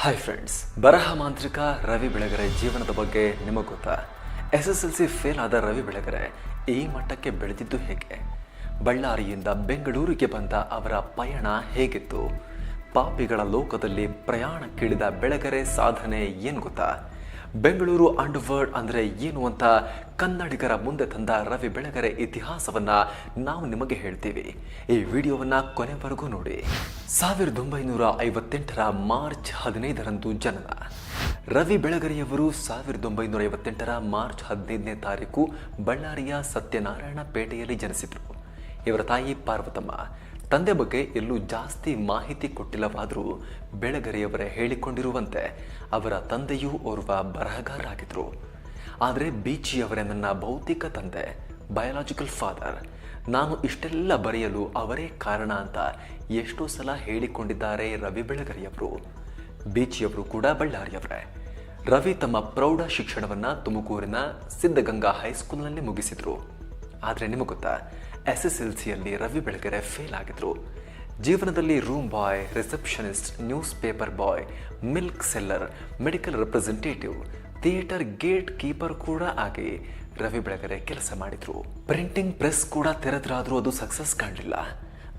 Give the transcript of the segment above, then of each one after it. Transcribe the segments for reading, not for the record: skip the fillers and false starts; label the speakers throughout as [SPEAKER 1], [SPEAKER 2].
[SPEAKER 1] Hi friends, ಬರಹ ಮಾಂತ್ರಿಕ ರವಿ ಬೆಳಗೆರೆ ಜೀವನದ ಬಗ್ಗೆ ನಿಮಗೆ ಗೊತ್ತಾ? SSLC ಫೇಲ್ ಆದ ರವಿ ಬೆಳಗೆರೆ ಈ ಮಟ್ಟಕ್ಕೆ ಬೆಳೆದಿದ್ದು ಹೇಗೆ? ಬಳ್ಳಾರಿಯಿಂದ ಬೆಂಗಳೂರಿಗೆ ಬಂದ ಅವರ ಪಯಣ ಹೇಗಿತ್ತು? ಪಾಪಿಗಳ ಲೋಕದಲ್ಲಿ ಪ್ರಯಾಣಕ್ಕಿಳಿದ ಬೆಳಗೆರೆ ಸಾಧನೆ ಏನು ಗೊತ್ತಾ? ಬೆಂಗಳೂರು ಅಂಡರ್ವರ್ಲ್ಡ್ ಅಂದರೆ ಏನು ಅಂತ ಕನ್ನಡಿಗರ ಮುಂದೆ ತಂದ ರವಿ ಬೆಳಗೆರೆ ಇತಿಹಾಸವನ್ನ ನಾವು ನಿಮಗೆ ಹೇಳ್ತೀವಿ. ಈ ವಿಡಿಯೋವನ್ನ ಕೊನೆವರೆಗೂ ನೋಡಿ. 1958ರ ಮಾರ್ಚ್ 15ರಂದು ಜನನ. ರವಿ ಬೆಳಗೆರೆಯವರು 1958ರ ಮಾರ್ಚ್ 15ನೇ ತಾರೀಕು ಬಳ್ಳಾರಿಯ ಸತ್ಯನಾರಾಯಣ ಪೇಟೆಯಲ್ಲಿ ಜನಿಸಿದರು. ಇವರ ತಾಯಿ ಪಾರ್ವತಮ್ಮ. ತಂದೆ ಬಗ್ಗೆ ಎಲ್ಲೂ ಜಾಸ್ತಿ ಮಾಹಿತಿ ಕೊಟ್ಟಿಲ್ಲವಾದರೂ ಬೆಳಗೆರೆಯವರೇ ಹೇಳಿಕೊಂಡಿರುವಂತೆ ಅವರ ತಂದೆಯೂ ಓರ್ವ ಬರಹಗಾರರಾಗಿದ್ದರು. ಆದರೆ ಬೀಚಿಯವರೇ ನನ್ನ ಭೌತಿಕ ತಂದೆ, ಬಯಾಲಜಿಕಲ್ ಫಾದರ್. ನಾನು ಇಷ್ಟೆಲ್ಲ ಬರೆಯಲು ಅವರೇ ಕಾರಣ ಅಂತ ಎಷ್ಟೋ ಸಲ ಹೇಳಿಕೊಂಡಿದ್ದಾರೆ ರವಿ ಬೆಳಗೆರೆಯವರು. ಬೀಚಿಯವರು ಕೂಡ ಬಳ್ಳಾರಿಯವರೇ. ರವಿ ತಮ್ಮ ಪ್ರೌಢ ಶಿಕ್ಷಣವನ್ನು ತುಮಕೂರಿನ ಸಿದ್ಧಗಂಗಾ ಹೈಸ್ಕೂಲ್ನಲ್ಲಿ ಮುಗಿಸಿದರು. ಆದರೆ ನಿಮಗೆ ಗೊತ್ತಾ, SSLCಯಲ್ಲಿ ರವಿ ಬೆಳಗೆರೆ ಫೇಲ್ ಆಗಿದ್ರು. ಜೀವನದಲ್ಲಿ room boy, receptionist, news paper boy, milk seller, medical representative, theatre gate keeper ಕೂಡ ಆಗಿ ರವಿ ಬೆಳಗೆರೆ ಕೆಲಸ ಮಾಡಿದ್ರು. ಪ್ರಿಂಟಿಂಗ್ ಪ್ರೆಸ್ ಕೂಡ ತೆರೆದ್ರಾದ್ರೂ ಅದು ಸಕ್ಸಸ್ ಕಾಣಲಿಲ್ಲ.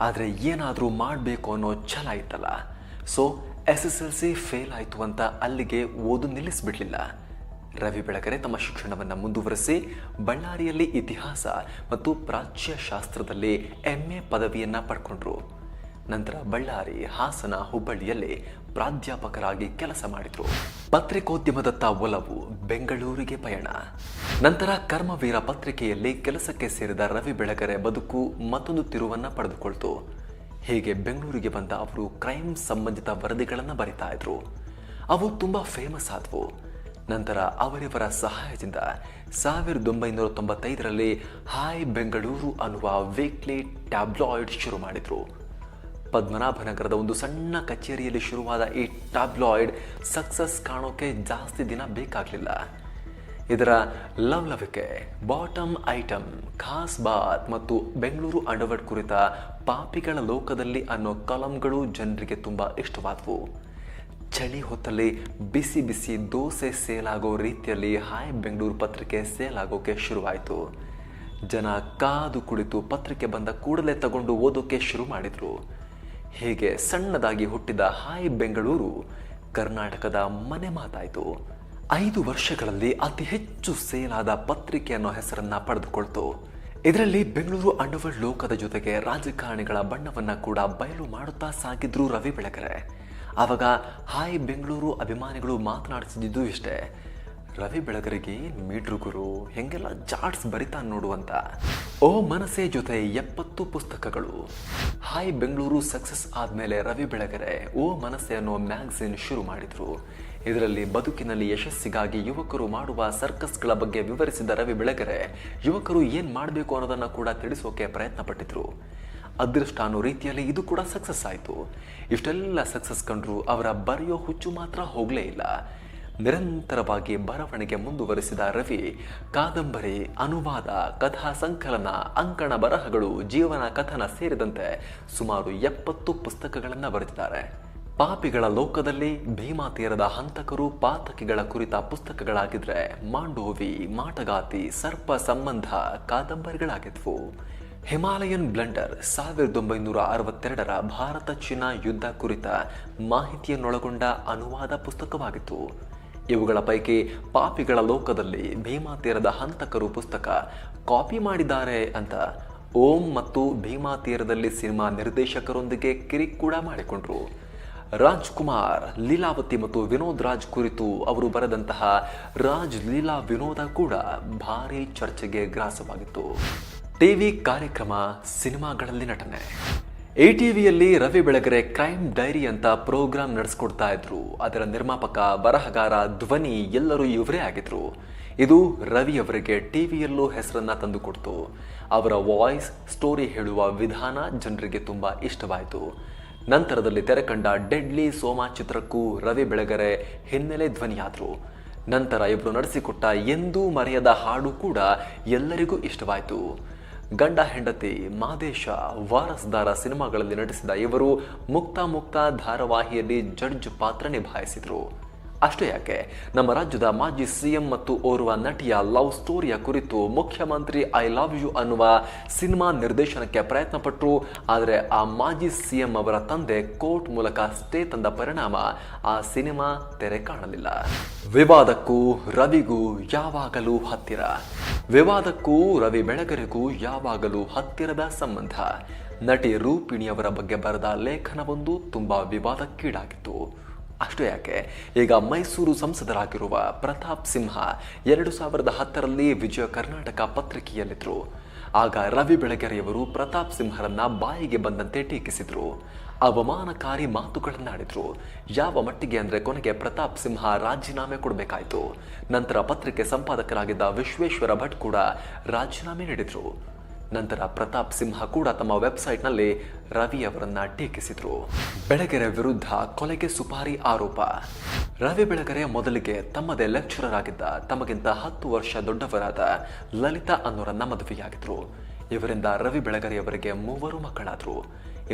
[SPEAKER 1] ಆದರೆ ಏನಾದರೂ ಮಾಡಬೇಕು ಅನ್ನೋ ಛಲ ಇತ್ತಲ್ಲ. ಸೊ SSLC ಫೇಲ್ ಆಯಿತು ಅಂತ ಅಲ್ಲಿಗೆ ಓದು ನಿಲ್ಲಿಸ್ಬಿಡ್ಲಿಲ್ಲ. ರವಿ ಬೆಳಗೆರೆ ತಮ್ಮ ಶಿಕ್ಷಣವನ್ನು ಮುಂದುವರೆಸಿ ಬಳ್ಳಾರಿಯಲ್ಲಿ ಇತಿಹಾಸ ಮತ್ತು ಪ್ರಾಚ್ಯ ಶಾಸ್ತ್ರದಲ್ಲಿ MA ಪದವಿಯನ್ನು ಪಡ್ಕೊಂಡ್ರು. ನಂತರ ಬಳ್ಳಾರಿ, ಹಾಸನ, ಹುಬ್ಬಳ್ಳಿಯಲ್ಲಿ ಪ್ರಾಧ್ಯಾಪಕರಾಗಿ ಕೆಲಸ ಮಾಡಿದ್ರು. ಪತ್ರಿಕೋದ್ಯಮದತ್ತ ಒಲವು, ಬೆಂಗಳೂರಿಗೆ ಪಯಣ. ನಂತರ ಕರ್ಮವೀರ ಪತ್ರಿಕೆಯಲ್ಲಿ ಕೆಲಸಕ್ಕೆ ಸೇರಿದ ರವಿ ಬೆಳಗೆರೆ ಬದುಕು ಮತ್ತೊಂದು ತಿರುವನ್ನು ಪಡೆದುಕೊಳ್ತು. ಹೀಗೆ ಬೆಂಗಳೂರಿಗೆ ಬಂದ ಅವರು ಕ್ರೈಮ್ ಸಂಬಂಧಿತ ವರದಿಗಳನ್ನು ಬರಿತಾ ಇದ್ರು. ಅವು ತುಂಬ ಫೇಮಸ್ ಆದವು. ನಂತರ ಅವರಿವರ ಸಹಾಯದಿಂದ 1995ರಲ್ಲಿ ಹಾಯ್ ಬೆಂಗಳೂರು ಅನ್ನುವ ವೀಕ್ಲಿ ಟ್ಯಾಬ್ಲಾಯ್ಡ್ ಶುರು ಮಾಡಿದರು. ಪದ್ಮನಾಭನಗರದ ಒಂದು ಸಣ್ಣ ಕಚೇರಿಯಲ್ಲಿ ಶುರುವಾದ ಈ ಟ್ಯಾಬ್ಲಾಯ್ಡ್ ಸಕ್ಸಸ್ ಕಾಣೋಕೆ ಜಾಸ್ತಿ ದಿನ ಬೇಕಾಗಲಿಲ್ಲ. ಇದರ ಲವಲವಿಕೆ, ಬಾಟಮ್ ಐಟಮ್, ಖಾಸ್ ಬಾತ್ ಮತ್ತು ಬೆಂಗಳೂರು ಅಂಡರ್ವರ್ಲ್ಡ್ ಕುರಿತ ಪಾಪಿಗಳ ಲೋಕದಲ್ಲಿ ಅನ್ನೋ ಕಾಲಂಗಳು ಜನರಿಗೆ ತುಂಬ ಇಷ್ಟವಾದವು. ಚಳಿ ಹೊತ್ತಲ್ಲಿ ಬಿಸಿ ಬಿಸಿ ದೋಸೆ ಸೇಲ್ ಆಗೋ ರೀತಿಯಲ್ಲಿ ಹಾಯ್ ಬೆಂಗಳೂರು ಪತ್ರಿಕೆ ಸೇಲ್ ಆಗೋಕೆ ಶುರುವಾಯಿತು. ಜನ ಕಾದು ಕುಳಿತು ಪತ್ರಿಕೆ ಬಂದ ಕೂಡಲೇ ತಗೊಂಡು ಓದೋಕೆ ಶುರು ಮಾಡಿದ್ರು. ಹೀಗೆ ಸಣ್ಣದಾಗಿ ಹುಟ್ಟಿದ ಹಾಯ್ ಬೆಂಗಳೂರು ಕರ್ನಾಟಕದ ಮನೆ ಮಾತಾಯಿತು. 5 ವರ್ಷಗಳಲ್ಲಿ ಅತಿ ಹೆಚ್ಚು ಸೇಲ್ ಆದ ಪತ್ರಿಕೆ ಅನ್ನೋ ಹೆಸರನ್ನ ಪಡೆದುಕೊಳ್ತು. ಇದರಲ್ಲಿ ಬೆಂಗಳೂರು ಅಂಡರ್ವರ್ಲ್ಡ್ ಲೋಕದ ಜೊತೆಗೆ ರಾಜಕಾರಣಿಗಳ ಬಣ್ಣವನ್ನ ಕೂಡ ಬಯಲು ಮಾಡುತ್ತಾ ಸಾಗಿದ್ರು ರವಿ ಬೆಳಗೆರೆ. ಆವಾಗ ಹಾಯ್ ಬೆಂಗಳೂರು ಅಭಿಮಾನಿಗಳು ಮಾತನಾಡಿಸಿದ್ದು ಇಷ್ಟೇ: ರವಿ ಬೆಳಗೆರೆಗೆ ಮೀಟ್ರು ಗುರು, ಹೆಂಗೆಲ್ಲ ಚಾರ್ಟ್ಸ್ ಬರಿತಾ ನೋಡುವಂತ. ಓ ಮನಸ್ಸೆ ಜೊತೆ 70 ಪುಸ್ತಕಗಳು. ಹಾಯ್ ಬೆಂಗಳೂರು ಸಕ್ಸಸ್ ಆದಮೇಲೆ ರವಿ ಬೆಳಗೆರೆ ಓ ಮನಸ್ಸೆ ಅನ್ನೋ ಮ್ಯಾಗಝಿನ್ ಶುರು ಮಾಡಿದ್ರು. ಇದರಲ್ಲಿ ಬದುಕಿನಲ್ಲಿ ಯಶಸ್ಸಿಗಾಗಿ ಯುವಕರು ಮಾಡುವ ಸರ್ಕಸ್ಗಳ ಬಗ್ಗೆ ವಿವರಿಸಿದ ರವಿ ಬೆಳಗೆರೆ ಯುವಕರು ಏನು ಮಾಡಬೇಕು ಅನ್ನೋದನ್ನು ಕೂಡ ತಿಳಿಸೋಕೆ ಪ್ರಯತ್ನ ಪಟ್ಟಿದ್ರು. ಅದೃಷ್ಟ ಅನ್ನೋ ರೀತಿಯಲ್ಲಿ ಇದು ಕೂಡ ಸಕ್ಸಸ್ ಆಯಿತು. ಇಷ್ಟೆಲ್ಲ ಸಕ್ಸಸ್ ಕಂಡ್ರು ಅವರ ಬರೆಯೋ ಹುಚ್ಚು ಮಾತ್ರ ಹೋಗಲೇ ಇಲ್ಲ. ನಿರಂತರವಾಗಿ ಬರವಣಿಗೆ ಮುಂದುವರಿಸಿದ ರವಿ ಕಾದಂಬರಿ, ಅನುವಾದ, ಕಥಾ ಸಂಕಲನ, ಅಂಕಣ ಬರಹಗಳು, ಜೀವನ ಕಥನ ಸೇರಿದಂತೆ ಸುಮಾರು 70 ಪುಸ್ತಕಗಳನ್ನು ಬರೆದಿದ್ದಾರೆ. ಪಾಪಿಗಳ ಲೋಕದಲ್ಲಿ, ಭೀಮಾ ತೀರದ ಹಂತಕರು, ಪಾತಕಿಗಳ ಕುರಿತ ಪುಸ್ತಕಗಳಾಗಿದ್ರೆ ಮಾಂಡೋವಿ, ಮಾಟಗಾತಿ, ಸರ್ಪ ಸಂಬಂಧ ಕಾದಂಬರಿಗಳಾಗಿದ್ವು. ಹಿಮಾಲಯನ್ ಬ್ಲಂಡರ್ 1962ರ ಭಾರತ ಚೀನಾ ಯುದ್ಧ ಕುರಿತ ಮಾಹಿತಿಯನ್ನೊಳಗೊಂಡ ಅನುವಾದ ಪುಸ್ತಕವಾಗಿತ್ತು. ಇವುಗಳ ಪೈಕಿ ಪಾಪಿಗಳ ಲೋಕದಲ್ಲಿ, ಭೀಮಾ ತೀರದ ಹಂತಕರು ಪುಸ್ತಕ ಕಾಪಿ ಮಾಡಿದ್ದಾರೆ ಅಂತ ಓಂ ಮತ್ತು ಭೀಮಾ ತೀರದಲ್ಲಿ ಸಿನಿಮಾ ನಿರ್ದೇಶಕರೊಂದಿಗೆ ಕಿರಿಕ್ ಕೂಡ ಮಾಡಿಕೊಂಡ್ರು. ರಾಜ್ಕುಮಾರ್, ಲೀಲಾವತಿ ಮತ್ತು ವಿನೋದ್ ರಾಜ್ ಕುರಿತು ಅವರು ಬರೆದಂತಹ ರಾಜ್ ಲೀಲಾ ವಿನೋದ ಕೂಡ ಭಾರಿ ಚರ್ಚೆಗೆ ಗ್ರಾಸವಾಗಿತ್ತು. ಟಿವಿ ಕಾರ್ಯಕ್ರಮ, ಸಿನಿಮಾಗಳಲ್ಲಿ ನಟನೆ. ATVಯಲ್ಲಿ ರವಿ ಬೆಳಗೆರೆ ಕ್ರೈಮ್ ಡೈರಿ ಅಂತ ಪ್ರೋಗ್ರಾಂ ನಡೆಸ್ಕೊಡ್ತಾ ಇದ್ರು. ಅದರ ನಿರ್ಮಾಪಕ, ಬರಹಗಾರ, ಧ್ವನಿ ಎಲ್ಲರೂ ಇವರೇ ಆಗಿದ್ರು. ಇದು ರವಿಯವರಿಗೆ ಟಿವಿಯಲ್ಲೂ ಹೆಸರನ್ನ ತಂದುಕೊಡ್ತು. ಅವರ ವಾಯ್ಸ್, ಸ್ಟೋರಿ ಹೇಳುವ ವಿಧಾನ ಜನರಿಗೆ ತುಂಬಾ ಇಷ್ಟವಾಯಿತು. ನಂತರದಲ್ಲಿ ತೆರೆಕಂಡ ಡೆಡ್ಲಿ ಸೋಮಾ ಚಿತ್ರಕ್ಕೂ ರವಿ ಬೆಳಗೆರೆ ಹಿನ್ನೆಲೆ ಧ್ವನಿಯಾದರು. ನಂತರ ಇವರು ನಡೆಸಿಕೊಟ್ಟ ಎಂದೂ ಮರೆಯದ ಹಾಡು ಕೂಡ ಎಲ್ಲರಿಗೂ ಇಷ್ಟವಾಯಿತು. ಗಂಡ ಹೆಂಡತಿ, ಮಾದೇಶ, ವಾರಸ್ದಾರ ಸಿನಿಮಾಗಳಲ್ಲಿ ನಟಿಸಿದ ಇವರು ಮುಕ್ತ ಧಾರಾವಾಹಿಯಲ್ಲಿ ಜಡ್ಜ್ ಪಾತ್ರ ನಿಭಾಯಿಸಿದರು. ಅಷ್ಟೇ ಯಾಕೆ, ನಮ್ಮ ರಾಜ್ಯದ ಮಾಜಿ ಸಿಎಂ ಮತ್ತು ಓರ್ವ ನಟಿಯ ಲವ್ ಸ್ಟೋರಿಯ ಕುರಿತು ಮುಖ್ಯಮಂತ್ರಿ ಐ ಲವ್ ಯು ಅನ್ನುವ ಸಿನಿಮಾ ನಿರ್ದೇಶನಕ್ಕೆ ಪ್ರಯತ್ನ ಪಟ್ಟರು. ಆದರೆ ಆ ಮಾಜಿ ಸಿಎಂ ಅವರ ತಂದೆ ಕೋರ್ಟ್ ಮೂಲಕ ಸ್ಟೇ ತಂದ ಪರಿಣಾಮ ಆ ಸಿನಿಮಾ ತೆರೆ ಕಾಣಲಿಲ್ಲ. ವಿವಾದಕ್ಕೂ ರವಿಗೂ ಯಾವಾಗಲೂ ಹತ್ತಿರ. ವಿವಾದಕ್ಕೂ ರವಿ ಬೆಳಗೆರೆಗೂ ಯಾವಾಗಲೂ ಹತ್ತಿರದ ಸಂಬಂಧ. ನಟಿ ರೂಪಿಣಿಯವರ ಬಗ್ಗೆ ಬರೆದ ಲೇಖನವೊಂದು ತುಂಬಾ ವಿವಾದಕ್ಕೀಡಾಗಿತ್ತು. ಅಷ್ಟೇ ಯಾಕೆ, ಈಗ ಮೈಸೂರು ಸಂಸದರಾಗಿರುವ ಪ್ರತಾಪ್ ಸಿಂಹ 2010ರಲ್ಲಿ ವಿಜಯ ಕರ್ನಾಟಕ ಪತ್ರಿಕೆಯಲ್ಲಿದ್ದರು. ಆಗ ರವಿ ಬೆಳಗೆರೆಯವರು ಪ್ರತಾಪ್ ಸಿಂಹರನ್ನ ಬಾಯಿಗೆ ಬಂದಂತೆ ಟೀಕಿಸಿದ್ರು, ಅವಮಾನಕಾರಿ ಮಾತುಗಳನ್ನಾಡಿದ್ರು. ಯಾವ ಮಟ್ಟಿಗೆ ಅಂದ್ರೆ ಕೊನೆಗೆ ಪ್ರತಾಪ್ ಸಿಂಹ ರಾಜೀನಾಮೆ ಕೊಡಬೇಕಾಯ್ತು. ನಂತರ ಪತ್ರಿಕೆ ಸಂಪಾದಕರಾಗಿದ್ದ ವಿಶ್ವೇಶ್ವರ ಭಟ್ ಕೂಡ ರಾಜೀನಾಮೆ ನೀಡಿದ್ರು. ನಂತರ ಪ್ರತಾಪ್ ಸಿಂಹ ಕೂಡ ತಮ್ಮ ವೆಬ್ಸೈಟ್ನಲ್ಲಿ ರವಿ ಅವರನ್ನ ಟೀಕಿಸಿದ್ರು. ಬೆಳಗೆರೆ ವಿರುದ್ಧ ಕೊಲೆಗೆ ಸುಪಾರಿ ಆರೋಪ. ರವಿ ಬೆಳಗೆರೆ ಮೊದಲಿಗೆ ತಮ್ಮದೇ ಲೆಕ್ಚರರ್ ಆಗಿದ್ದ ತಮಗಿಂತ 10 ವರ್ಷ ದೊಡ್ಡವರಾದ ಲಲಿತಾ ಅನ್ನೋರನ್ನ ಮದುವೆಯಾಗಿದ್ರು. ಇವರಿಂದ ರವಿ ಬೆಳಗೆರೆಯವರಿಗೆ 3 ಮಕ್ಕಳಾದ್ರು.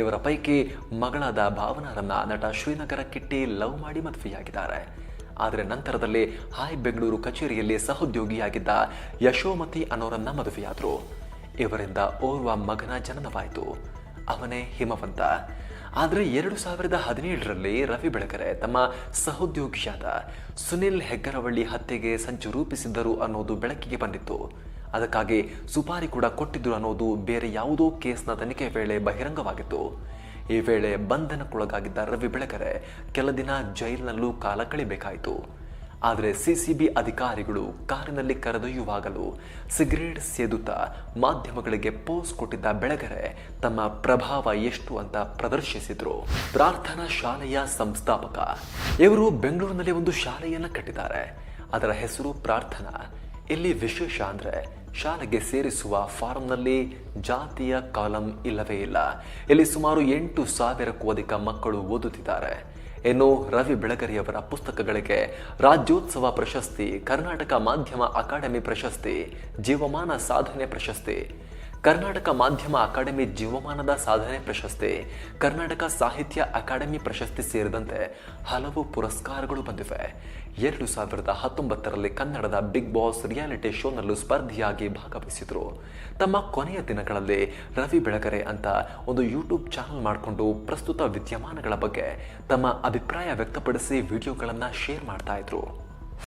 [SPEAKER 1] ಇವರ ಪೈಕಿ ಮಗಳಾದ ಭಾವನಾರನ್ನ ನಟ ಶ್ರೀನಗರ ಕಿಟ್ಟಿ ಲವ್ ಮಾಡಿ ಮದುವೆಯಾಗಿದ್ದಾರೆ. ಆದರೆ ನಂತರದಲ್ಲಿ ಹಾಯ್ ಬೆಂಗಳೂರು ಕಚೇರಿಯಲ್ಲಿ ಸಹೋದ್ಯೋಗಿಯಾಗಿದ್ದ ಯಶೋಮತಿ ಅನ್ನೋರನ್ನ ಮದುವೆಯಾದ್ರು. ಇವರಿಂದ ಓರ್ವ ಮಗನ ಜನನವಾಯಿತು. ಅವನೇ ಹಿಮವಂತ. ಆದರೆ 2017ರಲ್ಲಿ ರವಿ ಬೆಳಗೆರೆ ತಮ್ಮ ಸಹೋದ್ಯೋಗಿಯಾದ ಸುನಿಲ್ ಹೆಗ್ಗರವಳ್ಳಿ ಹತ್ಯೆಗೆ ಸಂಚು ರೂಪಿಸಿದ್ದರು ಅನ್ನೋದು ಬೆಳಕಿಗೆ ಬಂದಿತ್ತು. ಅದಕ್ಕಾಗಿ ಸುಪಾರಿ ಕೂಡ ಕೊಟ್ಟಿದ್ರು ಅನ್ನೋದು ಬೇರೆ ಯಾವುದೋ ಕೇಸ್ನ ತನಿಖೆ ವೇಳೆ ಬಹಿರಂಗವಾಗಿತ್ತು. ಈ ವೇಳೆ ಬಂಧನಕ್ಕೊಳಗಾಗಿದ್ದ ರವಿ ಬೆಳಗೆರೆ ಕೆಲ ದಿನ ಜೈಲಿನಲ್ಲೂ ಕಾಲ ಕಳಿಬೇಕಾಯಿತು. ಆದರೆ ಸಿಸಿಬಿ ಅಧಿಕಾರಿಗಳು ಕಾರಿನಲ್ಲಿ ಕರೆದೊಯ್ಯುವಾಗಲೂ ಸಿಗರೇಟ್ ಸೇದುತ್ತಾ ಮಾಧ್ಯಮಗಳಿಗೆ ಪೋಸ್ ಕೊಟ್ಟಿದ್ದ ಬೆಳಗೆರೆ ತಮ್ಮ ಪ್ರಭಾವ ಎಷ್ಟು ಅಂತ ಪ್ರದರ್ಶಿಸಿದ್ರು. ಪ್ರಾರ್ಥನಾ ಶಾಲೆಯ ಸಂಸ್ಥಾಪಕ ಇವರು ಬೆಂಗಳೂರಿನಲ್ಲಿ ಒಂದು ಶಾಲೆಯನ್ನ ಕಟ್ಟಿದ್ದಾರೆ. ಅದರ ಹೆಸರು ಪ್ರಾರ್ಥನಾ. ಇಲ್ಲಿ ವಿಶೇಷ ಅಂದ್ರೆ ಶಾಲೆಗೆ ಸೇರಿಸುವ ಫಾರಂನಲ್ಲಿ ಜಾತಿಯ ಕಾಲಂ ಇಲ್ಲವೇ ಇಲ್ಲ. ಇಲ್ಲಿ ಸುಮಾರು 8,000ಕ್ಕೂ ಅಧಿಕ ಮಕ್ಕಳು ಓದುತ್ತಿದ್ದಾರೆ. ಇನ್ನು ರವಿ ಬೆಳಗೆರೆಯವರ ಪುಸ್ತಕಗಳಿಗೆ ರಾಜ್ಯೋತ್ಸವ ಪ್ರಶಸ್ತಿ, ಕರ್ನಾಟಕ ಮಾಧ್ಯಮ ಅಕಾಡೆಮಿ ಪ್ರಶಸ್ತಿ, ಜೀವಮಾನ ಸಾಧನೆ ಪ್ರಶಸ್ತಿ, ಕರ್ನಾಟಕ ಮಾಧ್ಯಮ ಅಕಾಡೆಮಿ ಜೀವಮಾನದ ಸಾಧನೆ ಪ್ರಶಸ್ತಿ, ಕರ್ನಾಟಕ ಸಾಹಿತ್ಯ ಅಕಾಡೆಮಿ ಪ್ರಶಸ್ತಿ ಸೇರಿದಂತೆ ಹಲವು ಪುರಸ್ಕಾರಗಳು ಬಂದಿವೆ. 2019ರಲ್ಲಿ ಕನ್ನಡದ ಬಿಗ್ ಬಾಸ್ ರಿಯಾಲಿಟಿ ಶೋನಲ್ಲೂ ಸ್ಪರ್ಧಿಯಾಗಿ ಭಾಗವಹಿಸಿದ್ರು. ತಮ್ಮ ಕೊನೆಯ ದಿನಗಳಲ್ಲಿ ರವಿ ಬೆಳಗೆರೆ ಅಂತ ಒಂದು ಯೂಟ್ಯೂಬ್ ಚಾನಲ್ ಮಾಡಿಕೊಂಡು ಪ್ರಸ್ತುತ ವಿದ್ಯಮಾನಗಳ ಬಗ್ಗೆ ತಮ್ಮ ಅಭಿಪ್ರಾಯ ವ್ಯಕ್ತಪಡಿಸಿ ವಿಡಿಯೋಗಳನ್ನು ಶೇರ್ ಮಾಡ್ತಾ ಇದ್ರು.